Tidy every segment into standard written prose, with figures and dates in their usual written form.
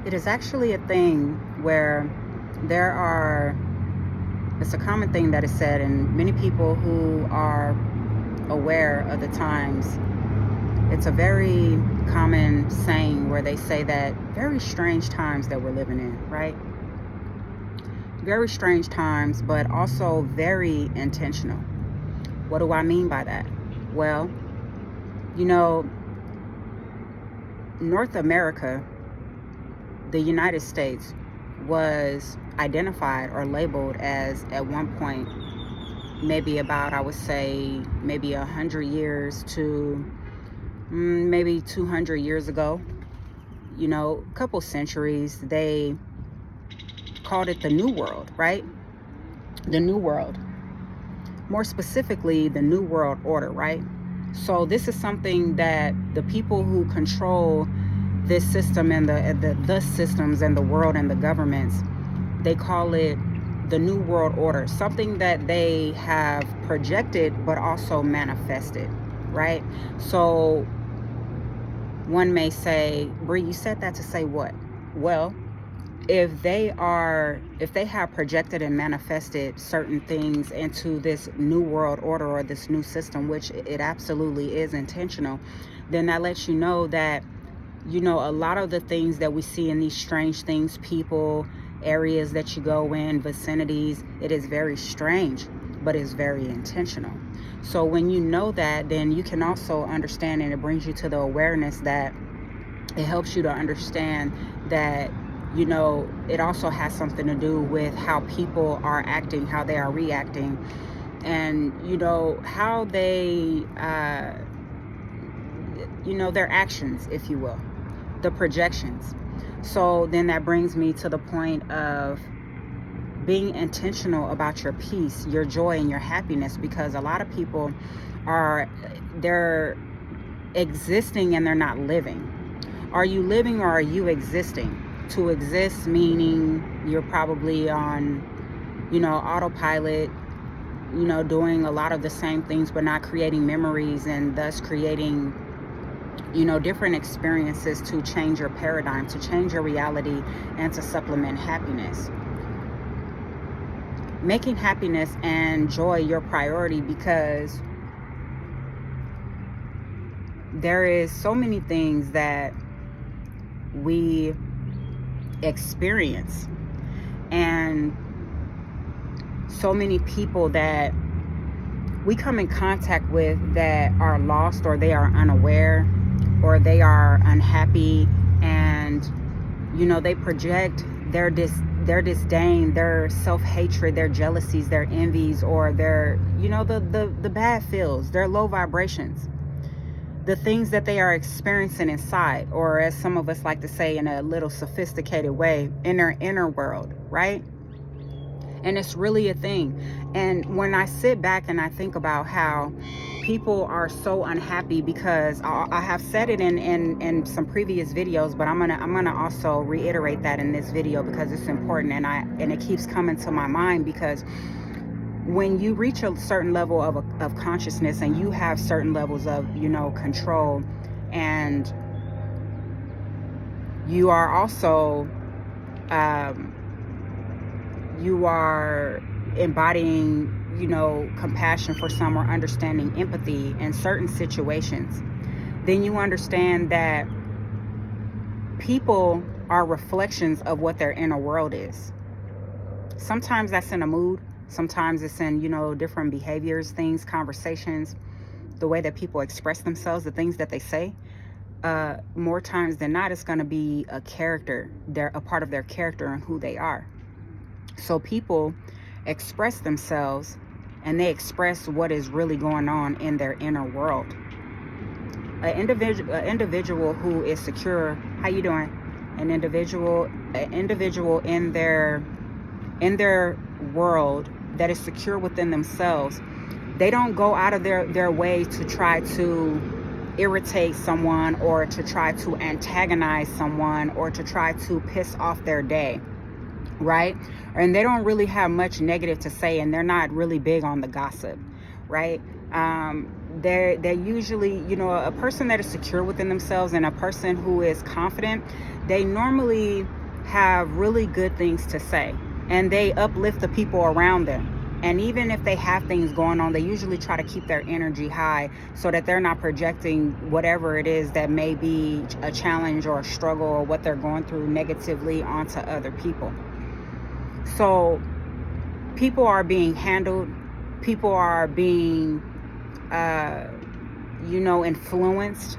It is actually a thing where there are, it's a common thing that is said, and many people who are aware of the times, it's a very common saying where they say that very strange times that we're living in, right? Very strange times, but also very intentional. What do I mean by that? Well, you know, North America, the United States, was identified or labeled as, at one point, maybe about, I would say, maybe 100 years to maybe 200 years ago, a couple centuries, they called it the New World, right? The New World. More specifically, the New World Order, right? So this is something that the people who control this system and the systems and the world and the governments, they call it the New World Order, something that they have projected but also manifested, right? So one may say, Bree, you said that to say what? Well, if they have projected and manifested certain things into this new world order or this new system, which it absolutely is intentional, then that lets you know that, a lot of the things that we see in these strange things, people, areas that you go in, vicinities, it is very strange, but it's very intentional. So when you know that, then you can also understand, and it brings you to the awareness that it helps you to understand that, it also has something to do with how people are acting, how they are reacting, and, how they, their actions, if you will, the projections. So then that brings me to the point of being intentional about your peace, your joy, and your happiness, because a lot of people they're existing and they're not living. Are you living or are you existing? To exist meaning you're probably on, autopilot, doing a lot of the same things but not creating memories, and thus creating, different experiences to change your paradigm, to change your reality, and to supplement happiness. Making happiness and joy your priority, because there is so many things that we experience, and so many people that we come in contact with that are lost, or they are unaware, or they are unhappy, and they project their disdain, their self-hatred, their jealousies, their envies, or their the bad feels, their low vibrations, the things that they are experiencing inside, or as some of us like to say in a little sophisticated way, in their inner world, right? And it's really a thing. And when I sit back and I think about how people are so unhappy, because I have said it in some previous videos, but I'm gonna also reiterate that in this video because it's important, and it keeps coming to my mind, because when you reach a certain level of consciousness, and you have certain levels of control, and you are also you are embodying compassion for some, or understanding empathy in certain situations, then you understand that people are reflections of what their inner world is. Sometimes that's in a mood, sometimes it's in different behaviors, things, conversations, the way that people express themselves, the things that they say. More times than not, it's going to be a character. They're a part of their character and who they are. So people express themselves, and they express what is really going on in their inner world. An individual who is secure, how you doing? An individual in their world that is secure within themselves, they don't go out of their way to try to irritate someone, or to try to antagonize someone, or to try to piss off their day, right? And they don't really have much negative to say, and they're not really big on the gossip, right? they're usually, a person that is secure within themselves and a person who is confident, they normally have really good things to say, and they uplift the people around them. And even if they have things going on, they usually try to keep their energy high so that they're not projecting whatever it is that may be a challenge or a struggle or what they're going through negatively onto other people. So people are being handled, people are being influenced,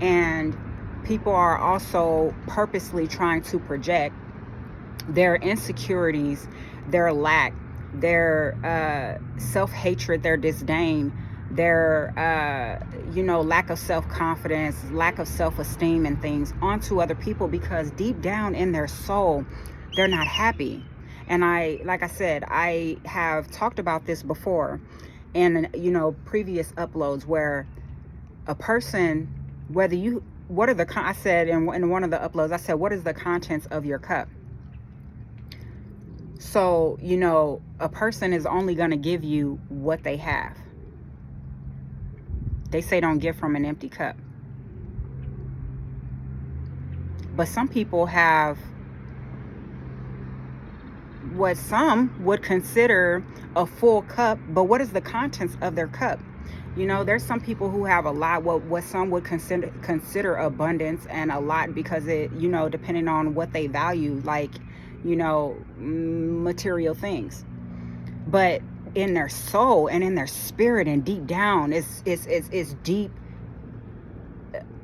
and people are also purposely trying to project their insecurities, their lack, their self-hatred, their disdain, their lack of self-confidence, lack of self-esteem and things onto other people, because deep down in their soul they're not happy. And like I said, I have talked about this before in previous uploads, where a person, I said in one of the uploads, I said, what is the contents of your cup? So, a person is only going to give you what they have. They say don't give from an empty cup. But some people have what some would consider a full cup, but what is the contents of their cup? There's some people who have a lot, what some would consider abundance, and a lot because it, depending on what they value, like, material things. But in their soul and in their spirit and deep down, it's deep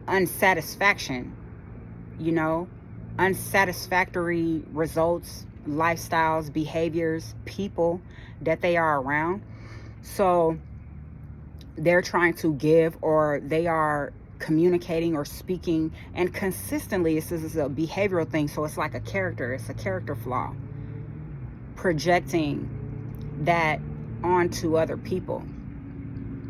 unsatisfaction, unsatisfactory results, lifestyles, behaviors, people that they are around. So they're trying to give, or they are communicating or speaking, and consistently, this is a behavioral thing, so it's like it's a character flaw, projecting that onto other people.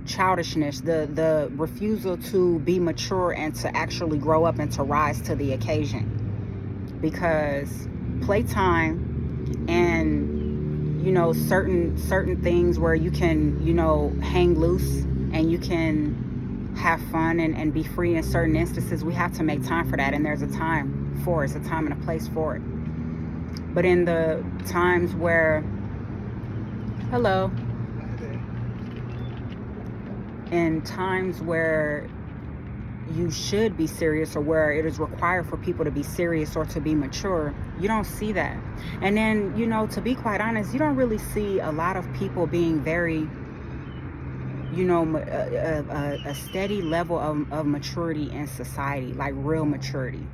Childishness, the refusal to be mature and to actually grow up and to rise to the occasion, because playtime and certain things where you can hang loose and you can have fun and be free in certain instances, we have to make time for that, and there's a time for it. It's a time and a place for it. But in the times where in times where you should be serious, or where it is required for people to be serious or to be mature, you don't see that. And then, to be quite honest, you don't really see a lot of people being very, a steady level of maturity in society, like real maturity.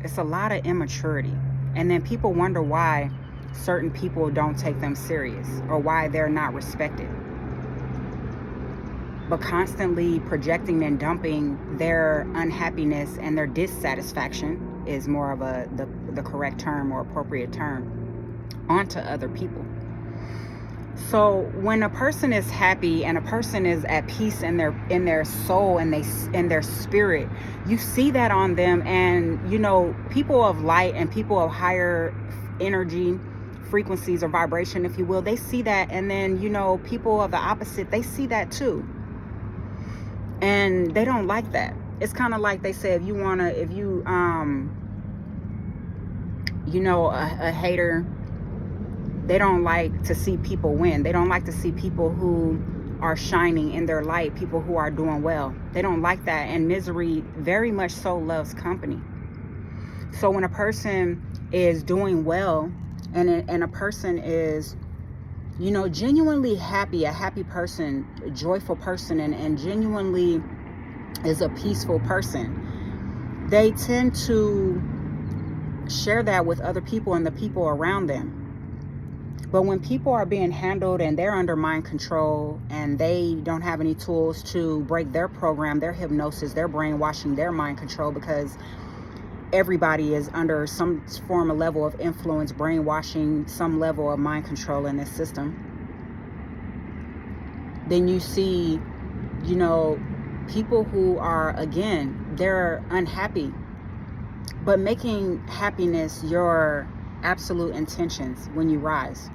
It's a lot of immaturity. And then people wonder why certain people don't take them serious, or why they're not respected. But constantly projecting and dumping their unhappiness and their dissatisfaction, is more of the correct term or appropriate term, onto other people. So when a person is happy and a person is at peace in their soul and their spirit, you see that on them. And people of light and people of higher energy, frequencies or vibration, if you will, they see that. And then people of the opposite, they see that too. And they don't like that. It's kind of like they say, a hater, they don't like to see people win. They don't like to see people who are shining in their light, people who are doing well. They don't like that. And misery very much so loves company. So when a person is doing well, and a person is genuinely happy, a happy person, a joyful person, and genuinely is a peaceful person, they tend to share that with other people and the people around them. But when people are being handled and they're under mind control, and they don't have any tools to break their program, their hypnosis, their brainwashing, their mind control, because everybody is under some form of level of influence, brainwashing, some level of mind control in this system, then you see, people who are, again, they're unhappy, but making happiness your absolute intentions when you rise.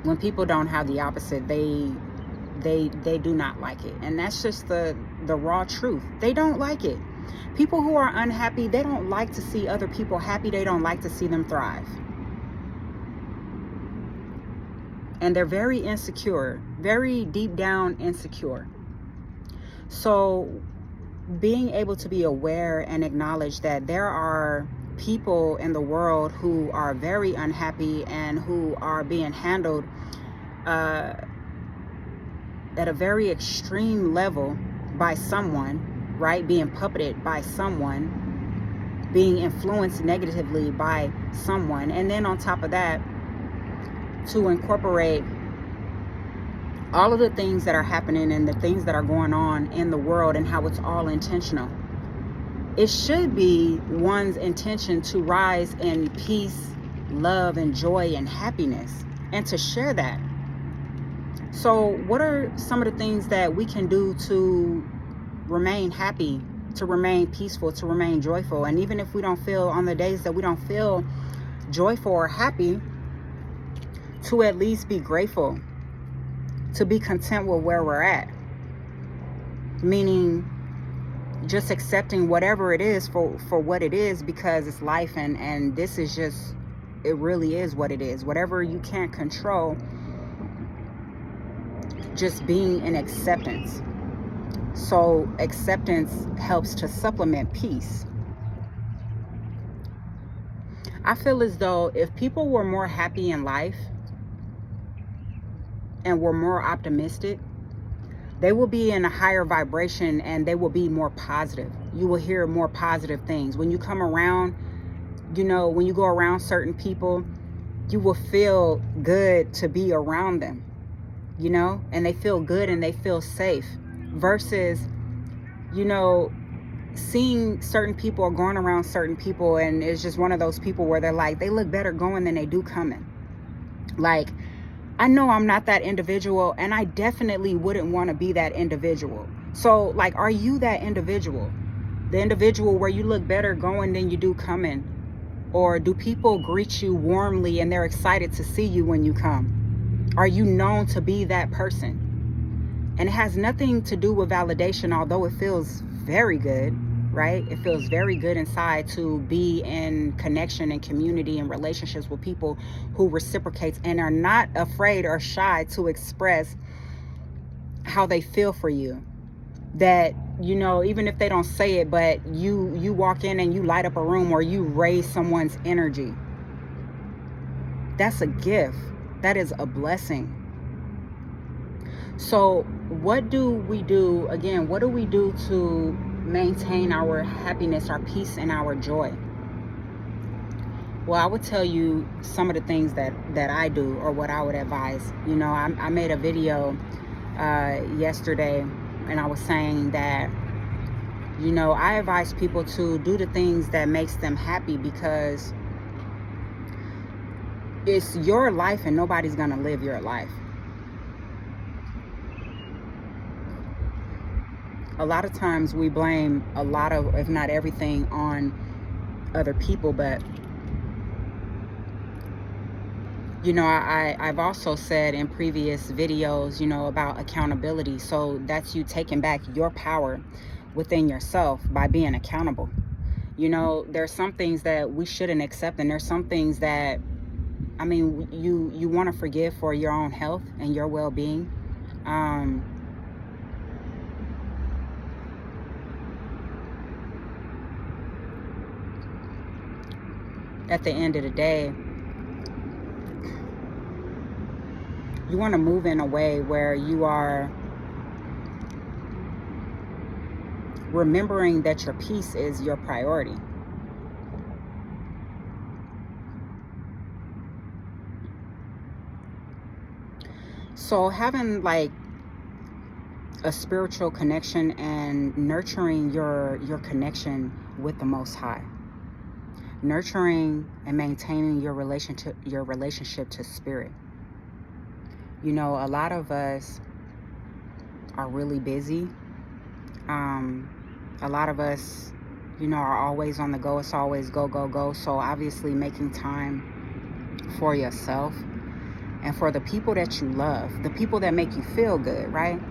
When people don't have the opposite, they do not like it. And that's just the raw truth. They don't like it. People who are unhappy, they don't like to see other people happy. They don't like to see them thrive. And they're very insecure, very deep down insecure. So being able to be aware and acknowledge that there are people in the world who are very unhappy and who are being handled at a very extreme level by someone, right? Being puppeted by someone, being influenced negatively by someone. And then on top of that, to incorporate all of the things that are happening and the things that are going on in the world and how it's all intentional. It should be one's intention to rise in peace, love, and joy and happiness, and to share that. So what are some of the things that we can do to remain happy, to remain peaceful, to remain joyful? And even if we don't feel, on the days that we don't feel joyful or happy, to at least be grateful, to be content with where we're at. Meaning just accepting whatever it is for what it is, because it's life, and this is just, it really is what it is. Whatever you can't control, just being in acceptance. So acceptance helps to supplement peace. I feel as though if people were more happy in life and were more optimistic, they will be in a higher vibration and they will be more positive. You will hear more positive things. When you come around, when you go around certain people, you will feel good to be around them, and they feel good and they feel safe, versus, seeing certain people or going around certain people, and it's just one of those people where they're like, they look better going than they do coming. Like, I know I'm not that individual, and I definitely wouldn't want to be that individual. So, like, are you that individual? The individual where you look better going than you do coming? Or do people greet you warmly and they're excited to see you when you come? Are you known to be that person? And it has nothing to do with validation, although it feels very good, right? It feels very good inside to be in connection and community and relationships with people who reciprocate and are not afraid or shy to express how they feel for you. That, even if they don't say it, but you walk in and you light up a room or you raise someone's energy. That's a gift. That is a blessing. So what do we do? Again, what do we do to maintain our happiness, our peace, and our joy? Well, I would tell you some of the things that I do, or what I would advise. I made a video yesterday, and I was saying that, I advise people to do the things that makes them happy, because it's your life and nobody's gonna live your life. A lot of times we blame a lot of, if not everything, on other people, but I've also said in previous videos, about accountability. So that's you taking back your power within yourself by being accountable. There's some things that we shouldn't accept, and there's some things that, you want to forgive for your own health and your well-being. At the end of the day, you want to move in a way where you are remembering that your peace is your priority. So having like a spiritual connection and nurturing your connection with the Most High, nurturing and maintaining your relationship to spirit. A lot of us are really busy. A lot of us, are always on the go. It's always go, go, go. So obviously making time for yourself and for the people that you love, the people that make you feel good, right?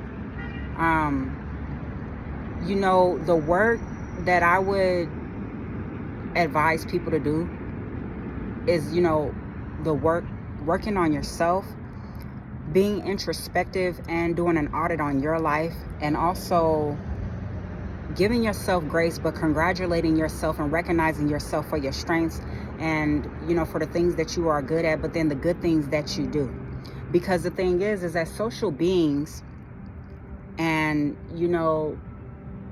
The work that I would advise people to do is, working on yourself, being introspective and doing an audit on your life, and also giving yourself grace, but congratulating yourself and recognizing yourself for your strengths and, for the things that you are good at, but then the good things that you do. Because the thing is that social beings and,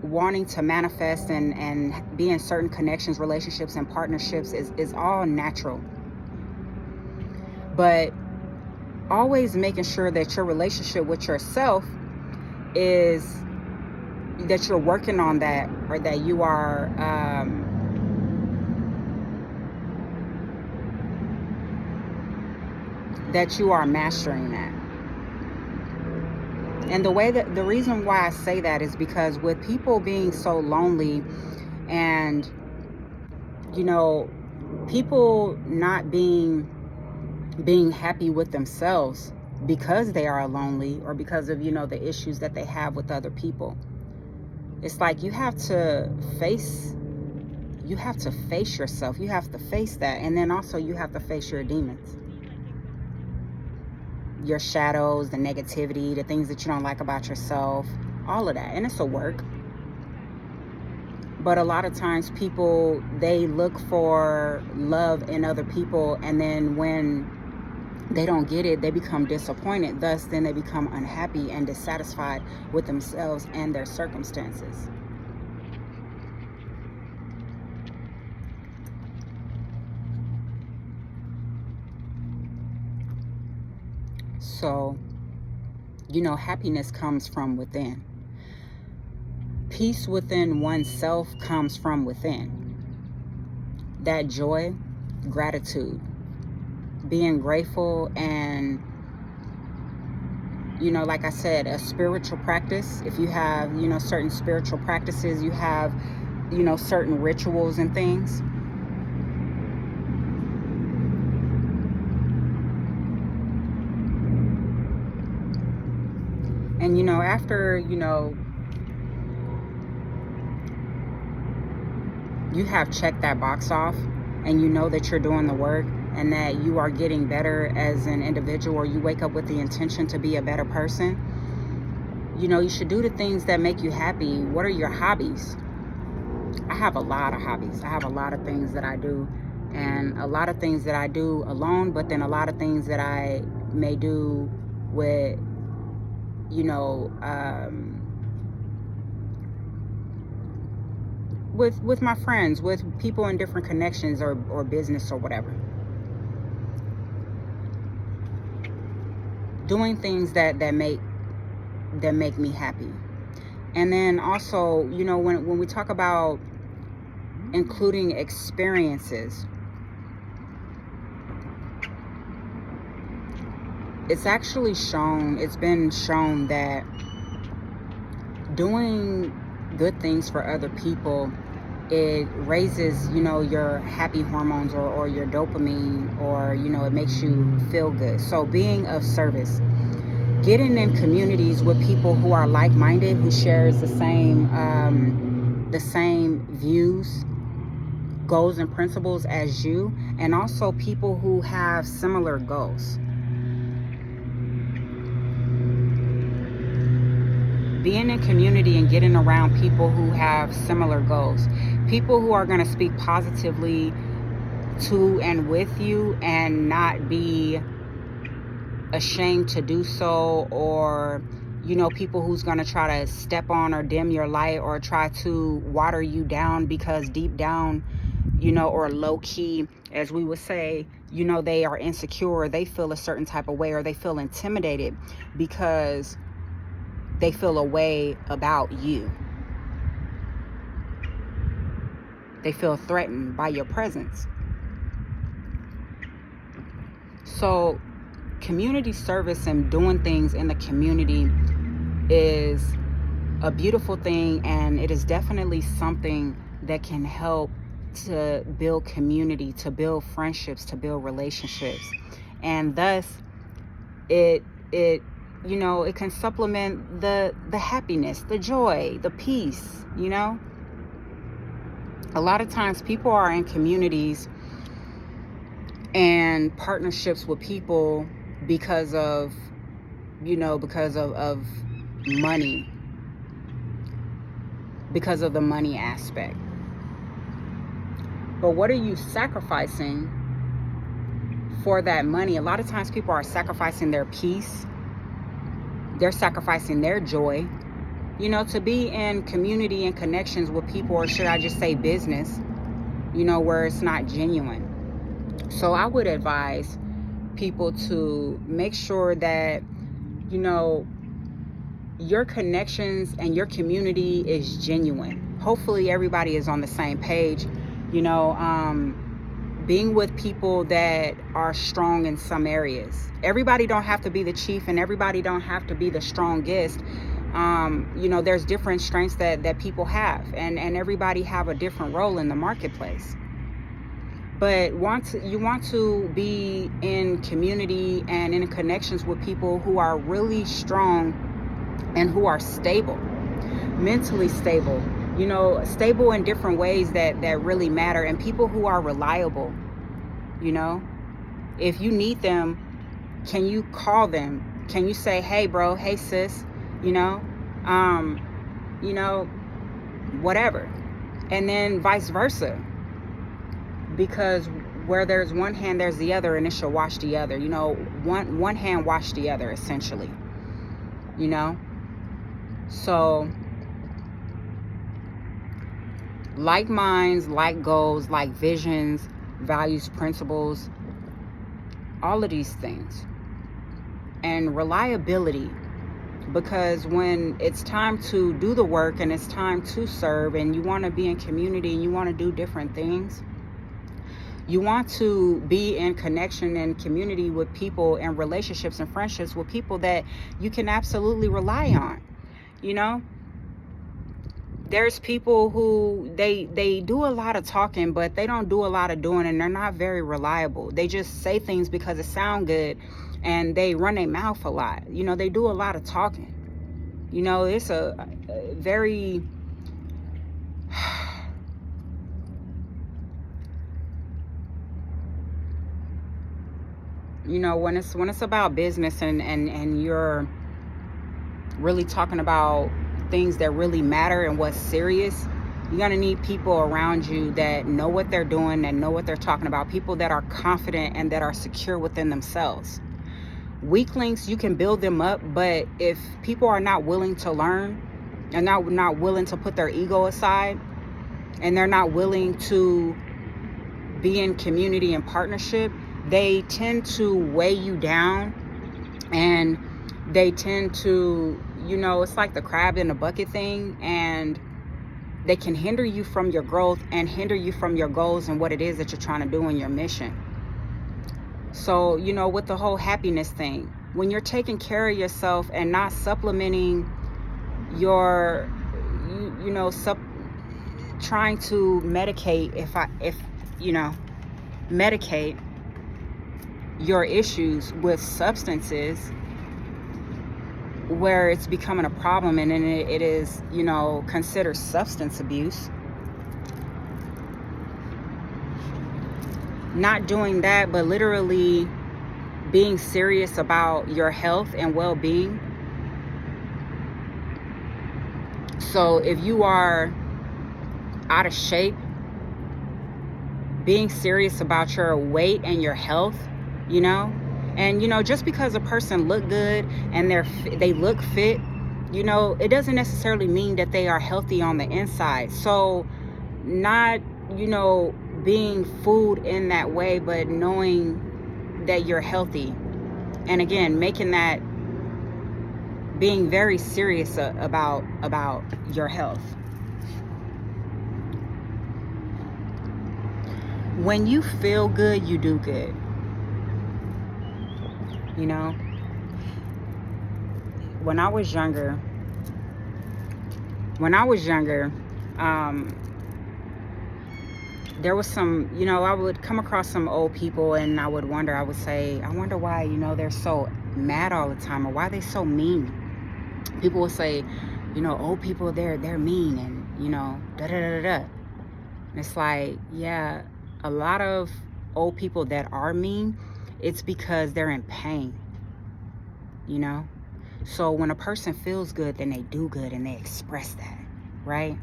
wanting to manifest and be in certain connections, relationships, and partnerships is all natural. But always making sure that your relationship with yourself is that you're working on that, or that you are mastering that. And the reason why I say that is because with people being so lonely and, people not being happy with themselves because they are lonely, or because of, the issues that they have with other people, it's like you have to face yourself. You have to face that. And then also you have to face your demons, your shadows, the negativity, the things that you don't like about yourself, all of that. And it's a work. But a lot of times people, they look for love in other people, and then when they don't get it, they become disappointed. Thus, then they become unhappy and dissatisfied with themselves and their circumstances. So, happiness comes from within. Peace within oneself comes from within. That joy, gratitude, being grateful, and, like I said, a spiritual practice. If you have, certain spiritual practices, you have, certain rituals and things. And, after, you have checked that box off, and you know that you're doing the work and that you are getting better as an individual, or you wake up with the intention to be a better person, you should do the things that make you happy. What are your hobbies? I have a lot of hobbies. I have a lot of things that I do, and a lot of things that I do alone, but then a lot of things that I may do with, with my friends, with people in different connections, or business, or whatever. Doing things that make me happy. And then also, when we talk about including experiences, it's been shown that doing good things for other people, it raises, your happy hormones, or your dopamine, or, it makes you feel good. So being of service, getting in communities with people who are like-minded, who shares the same views, goals, and principles as you, and also people who have similar goals. Being in community and getting around people who have similar goals, people who are going to speak positively to and with you, and not be ashamed to do so, or people who's going to try to step on or dim your light, or try to water you down, because deep down, or low key, as we would say, they are insecure, they feel a certain type of way, or they feel intimidated because they feel a way about you. They feel threatened by your presence. So community service and doing things in the community is a beautiful thing, and it is definitely something that can help to build community, to build friendships, to build relationships, and thus It it can supplement the happiness, the joy, the peace. A lot of times people are in communities and partnerships with people because of of money, because of the money aspect. But what are you sacrificing for that money? A lot of times people are sacrificing their peace, they're sacrificing their joy, to be in community and connections with people, or should I just say business, where it's not genuine. So I would advise people to make sure that, your connections and your community is genuine. Hopefully everybody is on the same page, being with people that are strong in some areas. Everybody don't have to be the chief, and everybody don't have to be the strongest. There's different strengths that people have, and everybody have a different role in the marketplace. But you want to be in community and in connections with people who are really strong and who are stable, mentally stable, stable in different ways that really matter, and people who are reliable. If you need them, can you call them? Can you say, hey bro, hey sis, whatever. And then vice versa, because where there's one hand, there's the other, and it shall wash the other. One hand wash the other, essentially. So like minds, like goals, like visions, values, principles, all of these things. And reliability, because when it's time to do the work and it's time to serve, and you want to be in community and you want to do different things, you want to be in connection and community with people, and relationships and friendships with people that you can absolutely rely on. There's people who they do a lot of talking, but they don't do a lot of doing, and they're not very reliable. They just say things because it sounds good, and they run their mouth a lot. They do a lot of talking. It's a very when it's about business, and you're really talking about things that really matter and what's serious, you're going to need people around you that know what they're doing, and know what they're talking about, people that are confident and that are secure within themselves. Weaklings, you can build them up, but if people are not willing to learn, and not willing to put their ego aside, and they're not willing to be in community and partnership, they tend to weigh you down, and they tend to, it's like the crab in the bucket thing, and they can hinder you from your growth and hinder you from your goals and what it is that you're trying to do in your mission. So, with the whole happiness thing, when you're taking care of yourself and not supplementing your, trying to medicate, medicate your issues with substances, where it's becoming a problem, and then it is, considered substance abuse. Not doing that, but literally being serious about your health and well-being. So if you are out of shape, being serious about your weight and your health, and just because a person look good and they look fit, it doesn't necessarily mean that they are healthy on the inside. So not, being fooled in that way, but knowing that you're healthy, and again, making that, being very serious about your health. When you feel good, you do good. When I was younger, there was some, I would come across some old people and I would wonder, I would say, I wonder why, they're so mad all the time, or why they so mean. People will say, old people, they're mean, and, da da da da. And it's like, yeah, a lot of old people that are mean, it's because they're in pain, So when a person feels good, then they do good and they express that, right?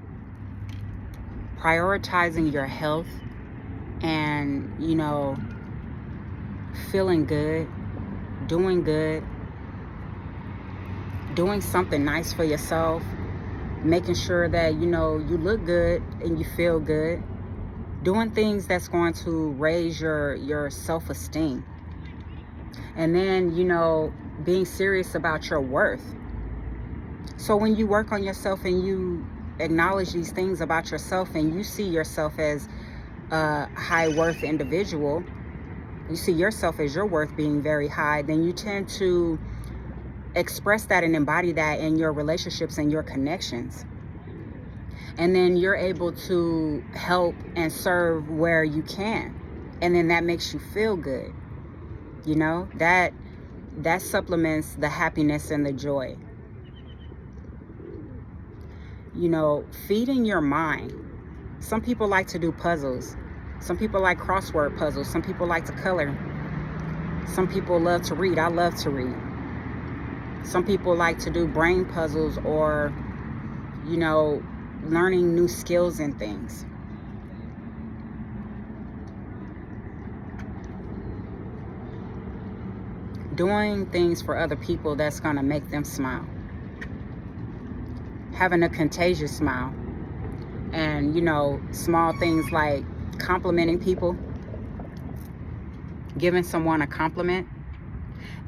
Prioritizing your health and, feeling good, doing something nice for yourself, making sure that, you look good and you feel good, doing things that's going to raise your self-esteem. And then, being serious about your worth. So when you work on yourself and you acknowledge these things about yourself and you see yourself as a high worth individual, you see yourself as your worth being very high, then you tend to express that and embody that in your relationships and your connections. And then you're able to help and serve where you can. And then that makes you feel good. That supplements the happiness and the joy. Feeding your mind. Some people like to do puzzles. Some people like crossword puzzles. Some people like to color. Some people love to read. I love to read. Some people like to do brain puzzles or, learning new skills and things. Doing things for other people that's going to make them smile. Having a contagious smile. And, small things like complimenting people. Giving someone a compliment.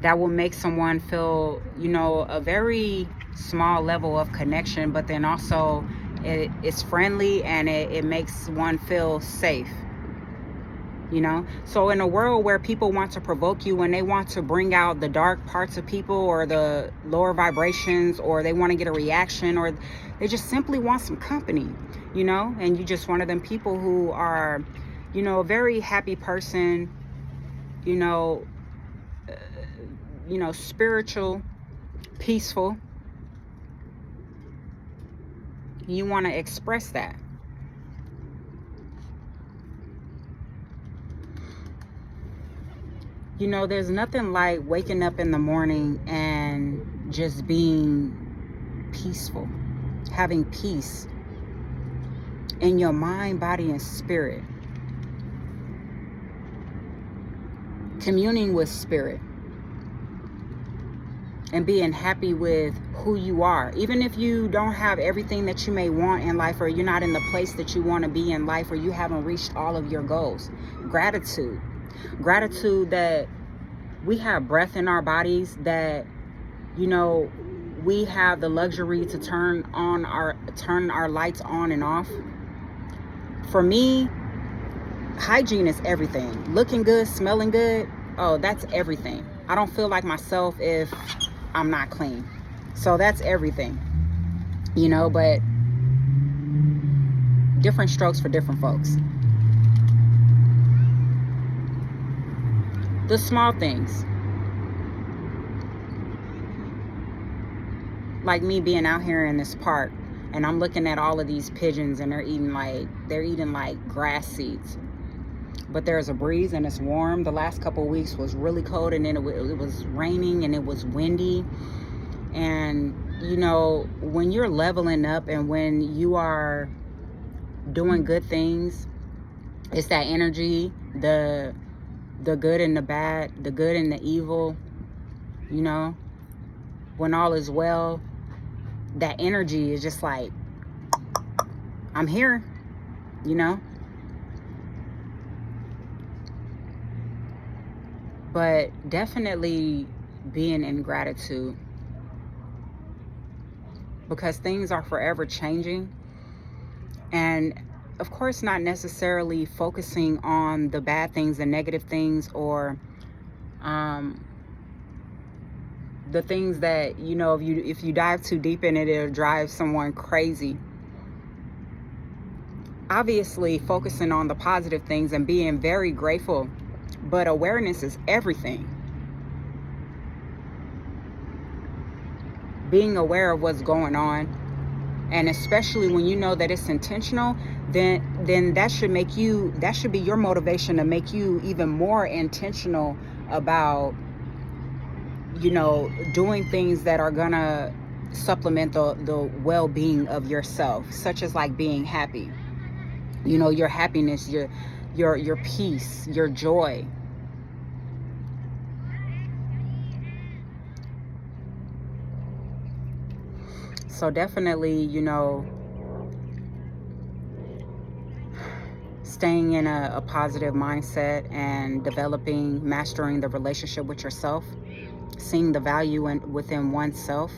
That will make someone feel, a very small level of connection, but then also it's friendly and it makes one feel safe. So in a world where people want to provoke you and they want to bring out the dark parts of people or the lower vibrations, or they want to get a reaction, or they just simply want some company, and you just one of them people who are, a very happy person, spiritual, peaceful. You want to express that. There's nothing like waking up in the morning and just being peaceful, having peace in your mind, body, and spirit. Communing with spirit. And being happy with who you are. Even if you don't have everything that you may want in life, or you're not in the place that you want to be in life, or you haven't reached all of your goals. Gratitude. Gratitude that we have breath in our bodies, that, we have the luxury to turn our lights on and off. For me, hygiene is everything. Looking good, smelling good, oh, that's everything. I don't feel like myself if I'm not clean. So that's everything. But different strokes for different folks. The small things. Like me being out here in this park and I'm looking at all of these pigeons and they're eating like grass seeds. But there's a breeze and it's warm. The last couple of weeks was really cold, and then it was raining and it was windy. And, when you're leveling up and when you are doing good things, it's that energy, the good and the bad, the good and the evil, when all is well, that energy is just like, I'm here, But definitely being in gratitude, because things are forever changing. And of course, not necessarily focusing on the bad things, the negative things, or the things that, if you dive too deep in it, it'll drive someone crazy. obviously focusing on the positive things and being very grateful, but awareness is everything. Being aware of what's going on, and especially when you know that it's intentional, then that should be your motivation to make you even more intentional about, doing things that are gonna supplement the well-being of yourself, such as like being happy, your happiness, your peace, your joy. So definitely, staying in a positive mindset and mastering the relationship with yourself, seeing the value within oneself,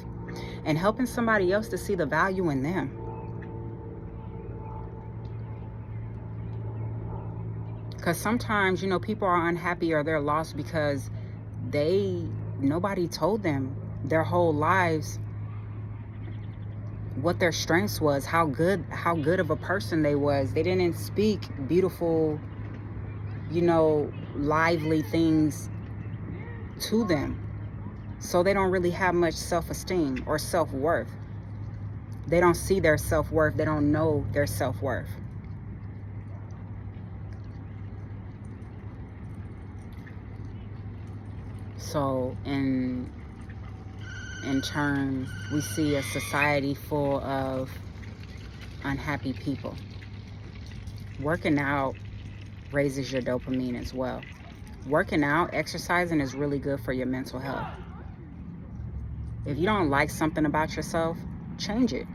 and helping somebody else to see the value in them. Because sometimes, people are unhappy or they're lost because nobody told them their whole lives what their strengths was, how good of a person they was. They didn't speak beautiful, lively things to them. So they don't really have much self-esteem or self-worth. They don't see their self-worth. They don't know their self-worth. So in turn, we see a society full of unhappy people. Working out raises your dopamine as well. Working out, exercising is really good for your mental health. If you don't like something about yourself, change it.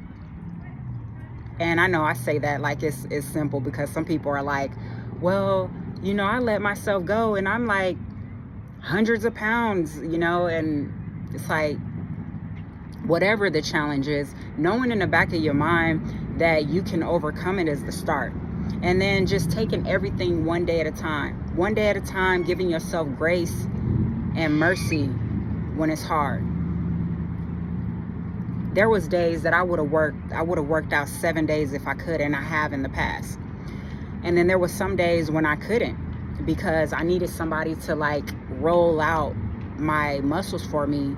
And I know I say that like it's simple, because some people are like, well, I let myself go and I'm like hundreds of pounds, and it's like, whatever the challenge is, knowing in the back of your mind that you can overcome it is the start. And then just taking everything one day at a time, giving yourself grace and mercy when it's hard. There was days that I would have worked out 7 days if I could, and I have in the past. And then there was some days when I couldn't, because I needed somebody to like roll out my muscles for me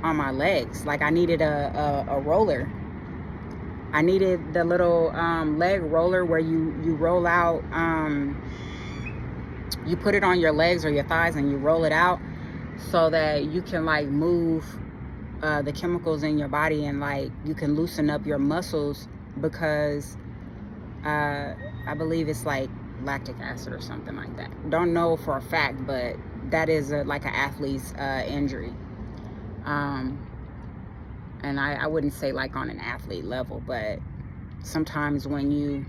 on my legs. Like I needed a roller. I needed the little leg roller where you roll out, you put it on your legs or your thighs and you roll it out so that you can like move the chemicals in your body, and like you can loosen up your muscles, because I believe it's like lactic acid or something like that. Don't know for a fact, but that is like an athlete's injury. And I wouldn't say like on an athlete level, but sometimes when you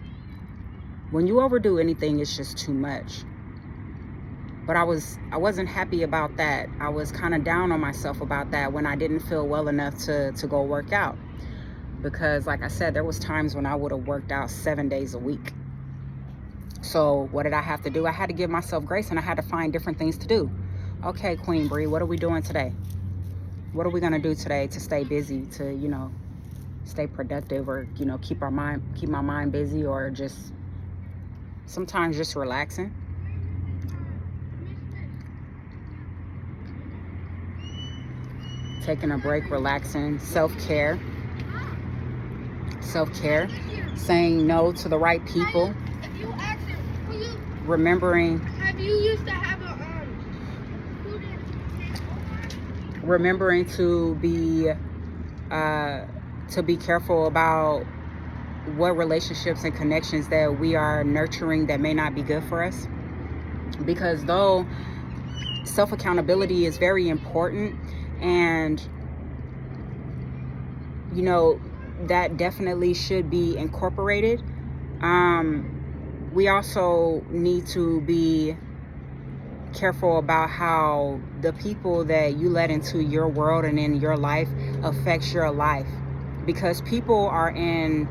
overdo anything, it's just too much. But I wasn't happy about that. I was kind of down on myself about that when I didn't feel well enough to go work out. Because like I said, there was times when I would have worked out 7 days a week. So what did I have to do? I had to give myself grace, and I had to find different things to do. Okay, Queen Bree, what are we doing today? What are we gonna do today to stay busy, to stay productive, or keep my mind busy, or just sometimes just relaxing? Taking a break, relaxing, self-care, saying no to the right people, remembering to be careful about what relationships and connections that we are nurturing that may not be good for us. Because though self-accountability is very important, and that definitely should be incorporated, we also need to be careful about how the people that you let into your world and in your life affects your life. Because people are in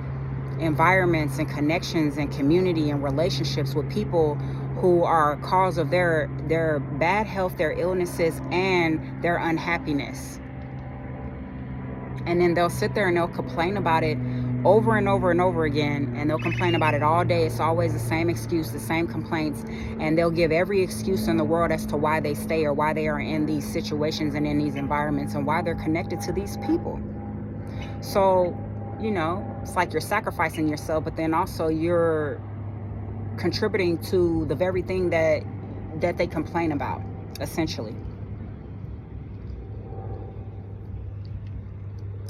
environments and connections and community and relationships with people who are cause of their bad health, their illnesses, and their unhappiness. And then they'll sit there and they'll complain about it over and over and over again, and they'll complain about it all day. It's always the same excuse, the same complaints, and they'll give every excuse in the world as to why they stay or why they are in these situations and in these environments and why they're connected to these people. So, you know, it's like you're sacrificing yourself, but then also you're contributing to the very thing that they complain about, essentially.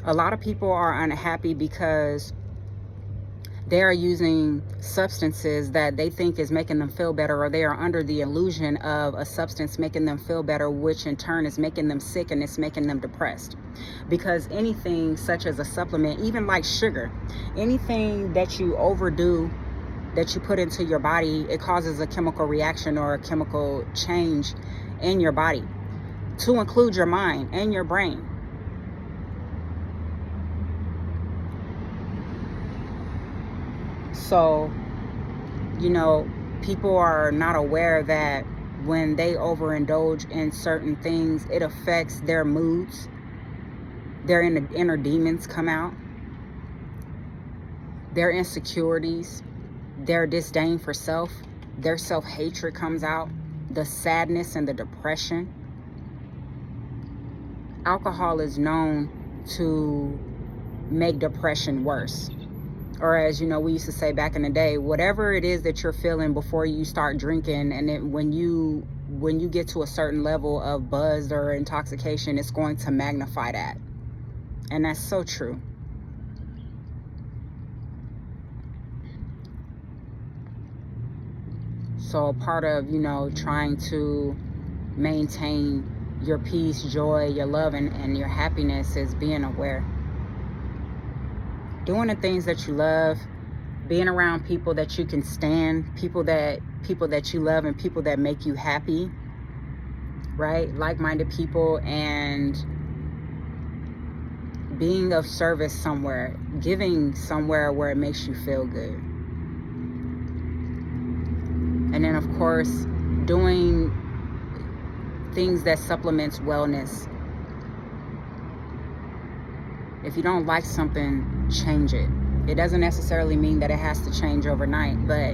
A lot of people are unhappy because they are using substances that they think is making them feel better, or they are under the illusion of a substance making them feel better, which in turn is making them sick and it's making them depressed. Because anything such as a supplement, even like sugar, anything that you overdo, that you put into your body, it causes a chemical reaction or a chemical change in your body, to include your mind and your brain. So, you know, people are not aware that when they overindulge in certain things, it affects their moods. Their inner demons come out. Their insecurities, their disdain for self, their self-hatred comes out. The sadness and the depression. Alcohol is known to make depression worse. Or as you know, we used to say back in the day, whatever it is that you're feeling before you start drinking, and then when you get to a certain level of buzz or intoxication, it's going to magnify that. And that's so true. So part of, you know, trying to maintain your peace, joy, your love, and your happiness is being aware. Doing the things that you love, being around people that you can stand, people that you love and people that make you happy, right? Like-minded people, and being of service somewhere, giving somewhere where it makes you feel good. And then of course, doing things that supplements wellness. If you don't like something, change it. It doesn't necessarily mean that it has to change overnight, but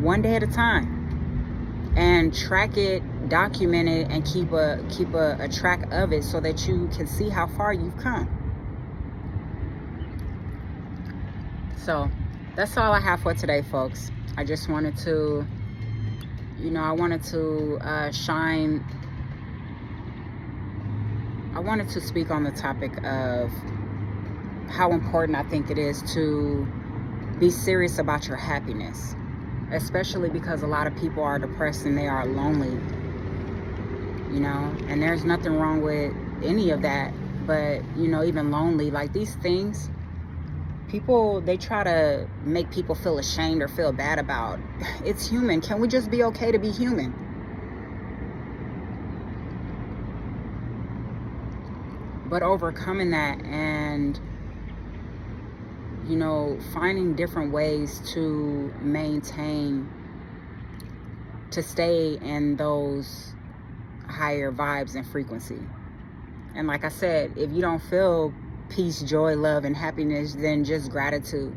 one day at a time. And track it, document it, and keep a track of it so that you can see how far you've come. So that's all I have for today, folks. I just wanted to, you know, I wanted to speak on the topic of how important I think it is to be serious about your happiness, especially because a lot of people are depressed and they are lonely, you know, and there's nothing wrong with any of that. But, you know, even lonely, like these things, people, they try to make people feel ashamed or feel bad about. It's human. Can we just be okay to be human? But overcoming that and, you know, finding different ways to maintain, to stay in those higher vibes and frequency. And like I said, if you don't feel peace, joy, love, and happiness, then just gratitude.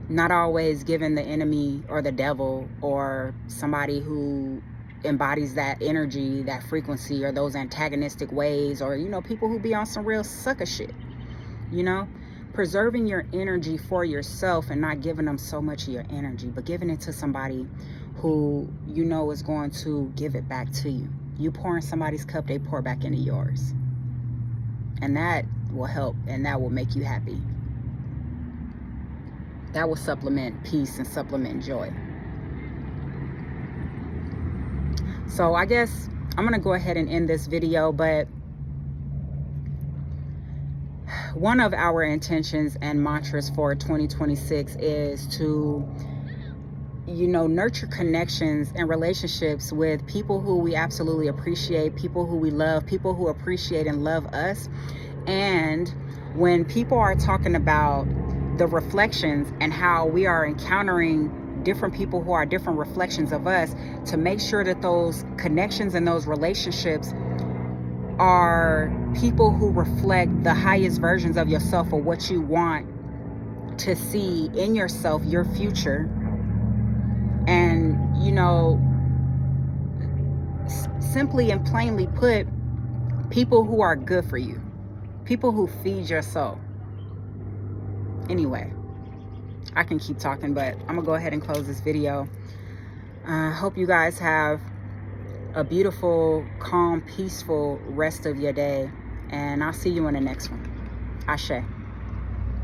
Not always giving the enemy or the devil or somebody who embodies that energy, that frequency, or those antagonistic ways, or, you know, people who be on some real sucker shit, you know. Preserving your energy for yourself and not giving them so much of your energy, but giving it to somebody who you know is going to give it back to you. You pour in somebody's cup, they pour back into yours. And that will help, and that will make you happy. That will supplement peace and supplement joy. So I guess I'm going to go ahead and end this video, but one of our intentions and mantras for 2026 is to, you know, nurture connections and relationships with people who we absolutely appreciate, people who we love, people who appreciate and love us. And when people are talking about the reflections and how we are encountering different people who are different reflections of us, to make sure that those connections and those relationships are people who reflect the highest versions of yourself or what you want to see in yourself your future. And, you know, simply and plainly put, people who are good for you, people who feed your soul. Anyway, I can keep talking, but I'm gonna go ahead and close this video. Hope you guys have a beautiful, calm, peaceful rest of your day, and I'll see you in the next one. Ashe.